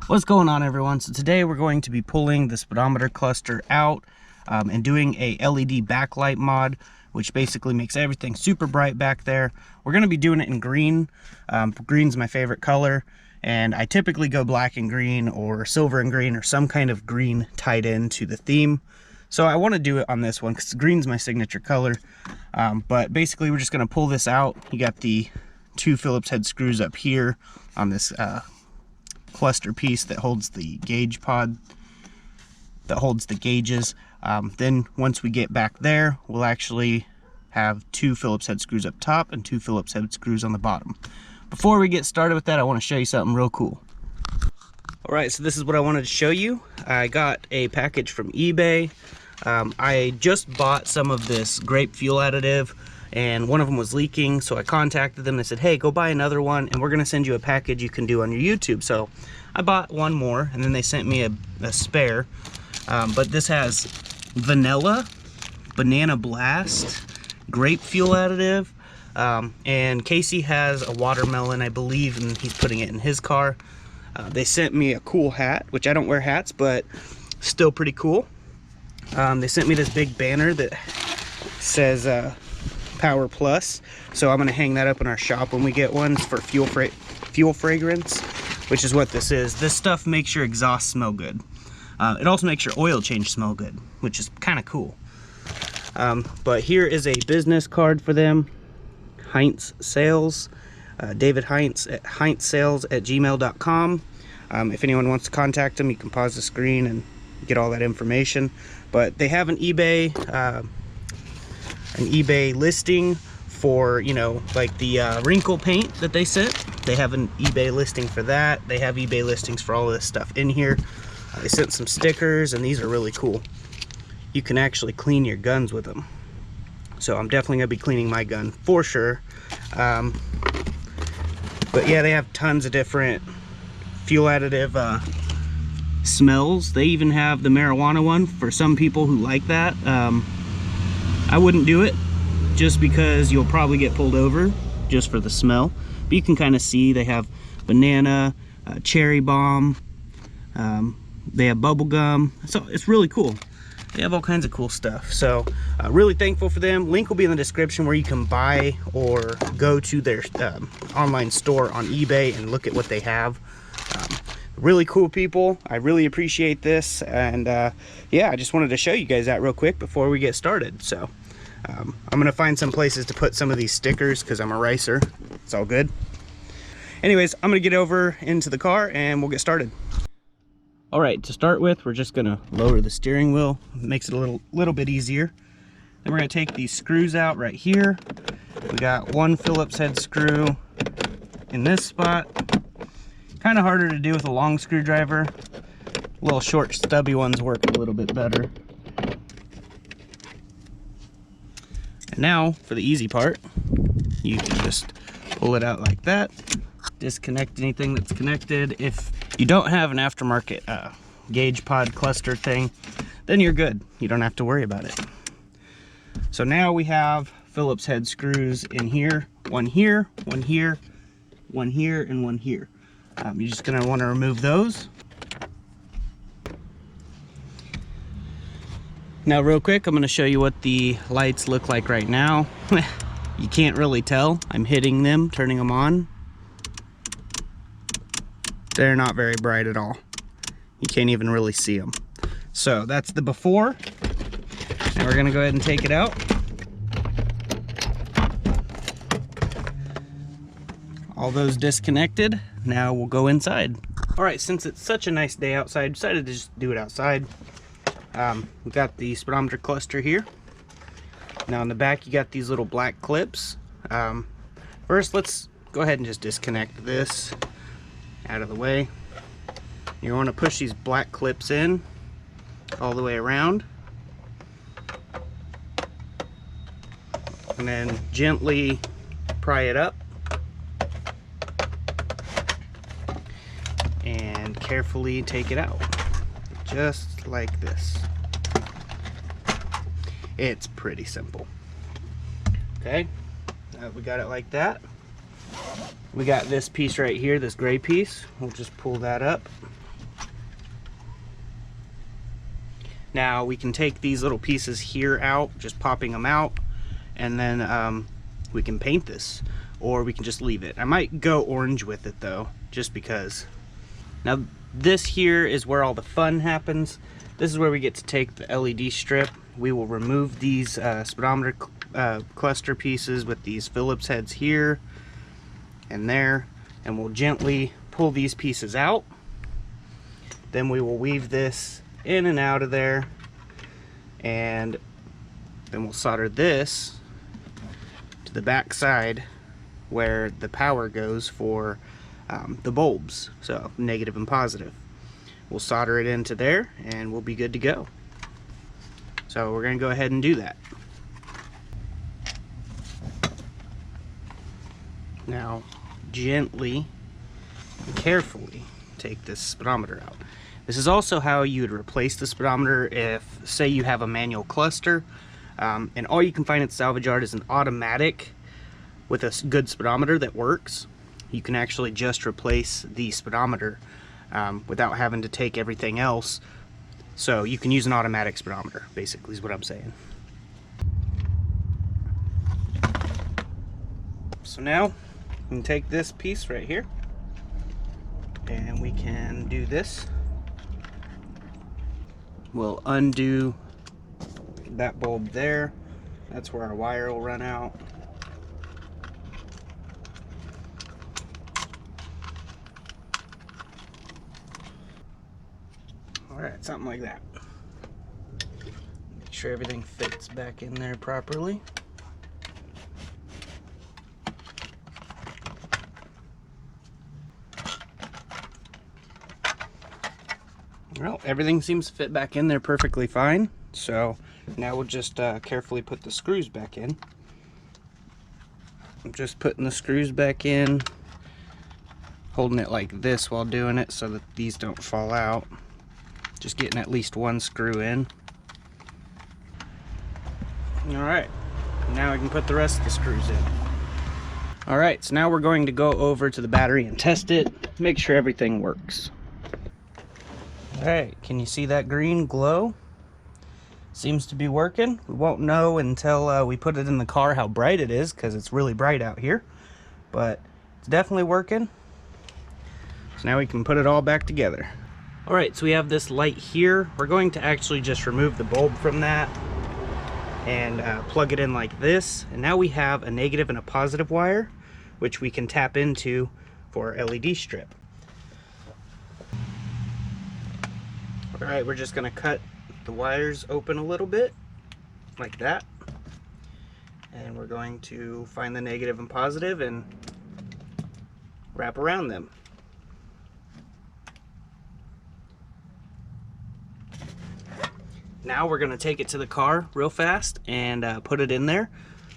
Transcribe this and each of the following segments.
What's going on, everyone? So today we're going to be pulling the speedometer cluster out and doing a LED backlight mod, which basically makes everything super bright back there. We're going to be doing it in green. Green's my favorite color, and I typically go black and green or silver and green or some kind of green tied into the theme. So I want to do it on this one because green's my signature color. But basically we're just going to pull this out. You got the two Phillips head screws up here on this cluster piece that holds the gauge pod, that holds the gauges. Then once we get back there, we'll actually have two Phillips head screws up top and two Phillips head screws on the bottom. Before we get started with that, I want to show you something real cool. Alright, so this is what I wanted to show you. I got a package from eBay. I just bought some of this grape fuel additive, and one of them was leaking, so I contacted them. They said, hey, go buy another one and we're gonna send you a package you can do on your YouTube. So I bought one more, and then they sent me a spare. But this has vanilla, banana blast, grape fuel additive, and Casey has a watermelon, I believe, and he's putting it in his car. They sent me a cool hat, which I don't wear hats, but still pretty cool. They sent me this big banner that says Power Plus, so I'm gonna hang that up in our shop when we get one. It's for fuel fragrance, which is what this is. This stuff makes your exhaust smell good. It also makes your oil change smell good, which is kind of cool. But here is a business card for them. Heinz Sales, David Heinz at heinzsales@gmail.com. If anyone wants to contact them, you can pause the screen and get all that information. But they have an eBay listing for, you know, like the wrinkle paint that they sent. They have an eBay listing for that. They have eBay listings for all of this stuff in here. They sent some stickers, and these are really cool. You can actually clean your guns with them. So I'm definitely gonna be cleaning my gun for sure. But yeah, they have tons of different fuel additive smells. They even have the marijuana one for some people who like that. I wouldn't do it just because you'll probably get pulled over just for the smell. But you can kind of see they have banana, cherry bomb, they have bubble gum. So it's really cool. They have all kinds of cool stuff. So really thankful for them. Link will be in the description where you can buy or go to their online store on eBay and look at what they have. Really cool people. I really appreciate this, and yeah, I just wanted to show you guys that real quick before we get started. So I'm gonna find some places to put some of these stickers because I'm a racer. It's all good. Anyways, I'm gonna get over into the car and we'll get started. All right, to start with, we're just gonna lower the steering wheel. It makes it a little bit easier. Then we're gonna take these screws out right here. We got one Phillips head screw in this spot. Kind of harder to do with a long screwdriver. Little short stubby ones work a little bit better. And now for the easy part, you can just pull it out like that, disconnect anything that's connected. If you don't have an aftermarket gauge pod cluster thing, then you're good. You don't have to worry about it. So now we have Phillips head screws in here, one here, one here, one here, and one here. You're just gonna want to remove those. Now real quick, I'm gonna show you what the lights look like right now. You can't really tell. I'm hitting them, turning them on. They're not very bright at all. You can't even really see them. So that's the before. Now we're gonna go ahead and take it out. All those disconnected. Now we'll go inside. All right, since it's such a nice day outside, I decided to just do it outside. We got the speedometer cluster here. Now in the back, you got these little black clips. First, let's go ahead and just disconnect this out of the way. You want to push these black clips in all the way around. And then gently pry it up. And carefully take it out, just like this. It's pretty simple. Okay, we got it like that. We got this piece right here, this gray piece. We'll just pull that up. Now we can take these little pieces here out, just popping them out, and then we can paint this, or we can just leave it. I might go orange with it though, just because. Now this here is where all the fun happens. This is where we get to take the LED strip. We will remove these speedometer cluster pieces with these Phillips heads here and there, and we'll gently pull these pieces out. Then we will weave this in and out of there, and then we'll solder this to the back side where the power goes for the bulbs, so negative and positive. We'll solder it into there and we'll be good to go. So we're going to go ahead and do that. Now gently and carefully take this speedometer out. This is also how you would replace the speedometer if, say, you have a manual cluster, and all you can find at salvage yard is an automatic with a good speedometer that works. You can actually just replace the speedometer without having to take everything else. So you can use an automatic speedometer, basically, is what I'm saying. So now we can take this piece right here and we can do this. We'll undo that bulb there. That's where our wire will run out. Alright, something like that. Make sure everything fits back in there properly. Well, everything seems to fit back in there perfectly fine. So now we'll just carefully put the screws back in. I'm just putting the screws back in, holding it like this while doing it so that these don't fall out. Just getting at least one screw in. Alright, now I can put the rest of the screws in. Alright, so now we're going to go over to the battery and test it, make sure everything works. Alright, can you see that green glow? Seems to be working. We won't know until we put it in the car how bright it is, because it's really bright out here. But it's definitely working. So now we can put it all back together. Alright, so we have this light here. We're going to actually just remove the bulb from that and plug it in like this. And now we have a negative and a positive wire, which we can tap into for our LED strip. Alright, we're just going to cut the wires open a little bit, like that. And we're going to find the negative and positive and wrap around them. Now we're going to take it to the car real fast and put it in there,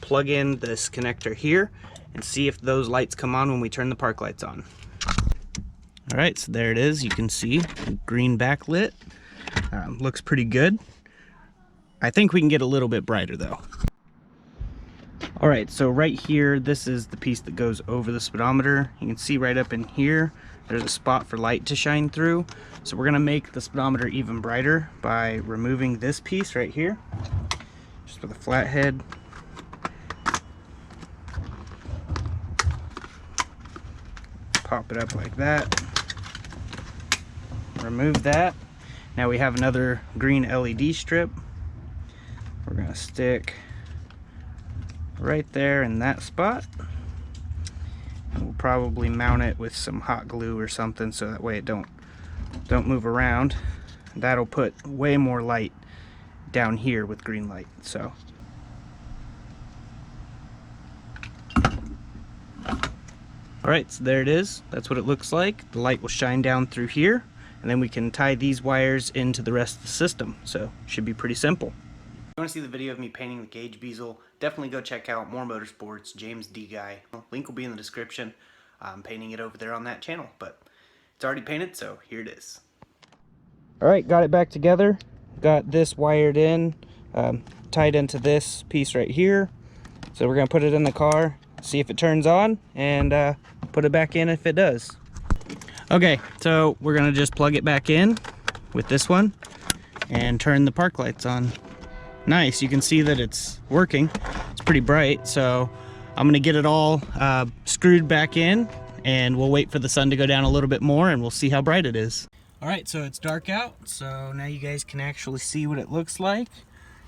plug in this connector here, and see if those lights come on when we turn the park lights on. Alright, so there it is. You can see green backlit. Looks pretty good. I think we can get a little bit brighter though. Alright, so right here, this is the piece that goes over the speedometer. You can see right up in here, there's a spot for light to shine through. So we're going to make the speedometer even brighter by removing this piece right here, just with a flathead. Pop it up like that. Remove that. Now we have another green LED strip. We're going to stick right there in that spot. And we'll probably mount it with some hot glue or something so that way it don't move around. That'll put way more light down here with green light. So alright, so there it is. That's what it looks like. The light will shine down through here, and then we can tie these wires into the rest of the system. So should be pretty simple. If you want to see the video of me painting the gauge bezel, definitely go check out More Motorsports, James D Guy. Link will be in the description. I'm painting it over there on that channel, but it's already painted, so here it is. Alright, got it back together. Got this wired in, tied into this piece right here. So we're going to put it in the car, see if it turns on, and put it back in if it does. Okay, so we're going to just plug it back in with this one, and turn the park lights on. Nice, you can see that it's working. It's pretty bright, so I'm gonna get it all screwed back in, and we'll wait for the sun to go down a little bit more and we'll see how bright it is. All right, so it's dark out, so now you guys can actually see what it looks like.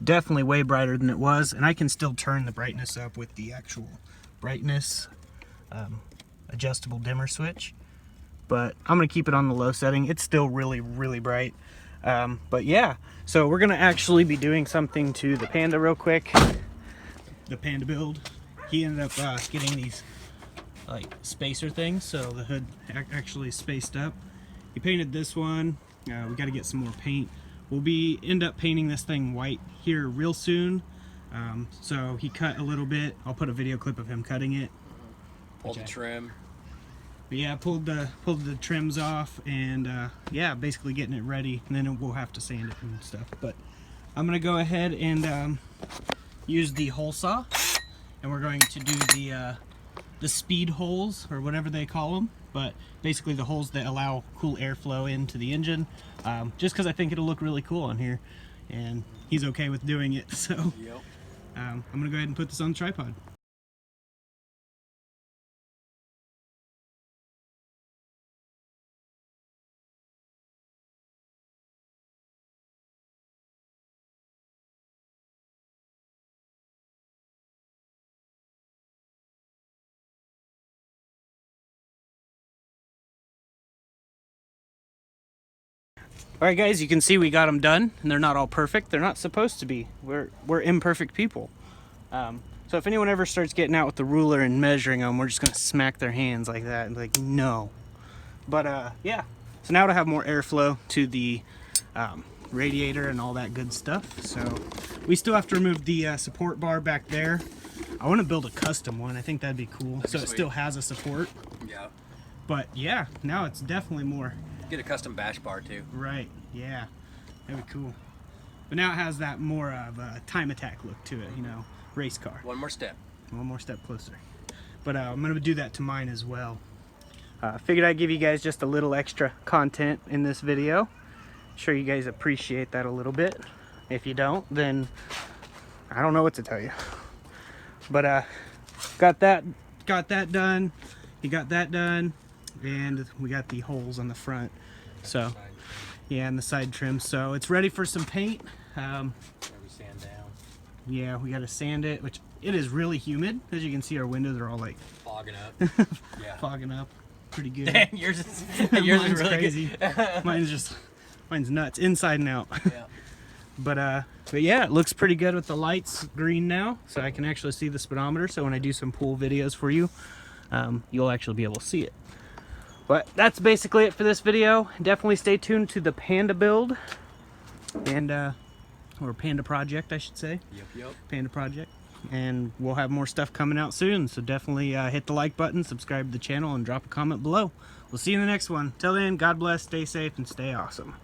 Definitely way brighter than it was, and I can still turn the brightness up with the actual brightness adjustable dimmer switch, but I'm gonna keep it on the low setting. It's still really, really bright. But yeah, so we're gonna actually be doing something to the Panda real quick. The Panda build, he ended up getting these like spacer things, so the hood actually spaced up. He painted this one. We got to get some more paint. We'll end up painting this thing white here real soon. So he cut a little bit. I'll put a video clip of him cutting it. Pulled the trim. But yeah, pulled the trims off, and yeah, basically getting it ready, and then we'll have to sand it and stuff. But I'm gonna go ahead and use the hole saw, and we're going to do the speed holes, or whatever they call them, but basically the holes that allow cool airflow into the engine, just because I think it'll look really cool on here, and he's okay with doing it. So Yep. I'm gonna go ahead and put this on the tripod. Alright guys, you can see we got them done, and they're not all perfect. They're not supposed to be. We're imperfect people. So if anyone ever starts getting out with the ruler and measuring them, we're just going to smack their hands like that and like, no. But yeah, so now to have more airflow to the radiator and all that good stuff. So we still have to remove the support bar back there. I want to build a custom one. I think that'd be cool. That'd be so it sweet. still has a support. Yeah. But yeah, now it's definitely more. Get a custom bash bar too. Right, yeah, that'd be cool. But now it has that more of a time attack look to it, you know, race car. One more step. One more step closer. But I'm gonna do that to mine as well. Figured I'd give you guys just a little extra content in this video. Sure you guys appreciate that a little bit. If you don't, then I don't know what to tell you. But got that done. He got that done. And we got the holes on the front, so yeah, and the side trim, so it's ready for some paint. Sand down. Yeah, we got to sand it, which it is really humid. As you can see, our windows are all like Fogging up. Yeah. fogging up pretty good. Dang, yours is really crazy. good. mine's nuts inside and out. Yeah. But yeah, it looks pretty good with the lights green now, so I can actually see the speedometer, so when I do some pool videos for you, you'll actually be able to see it. But that's basically it for this video. Definitely stay tuned to the Panda build, and or Panda project, I should say. Yep. Panda project, and we'll have more stuff coming out soon. So definitely hit the like button, subscribe to the channel, and drop a comment below. We'll see you in the next one. Till then, God bless, stay safe, and stay awesome.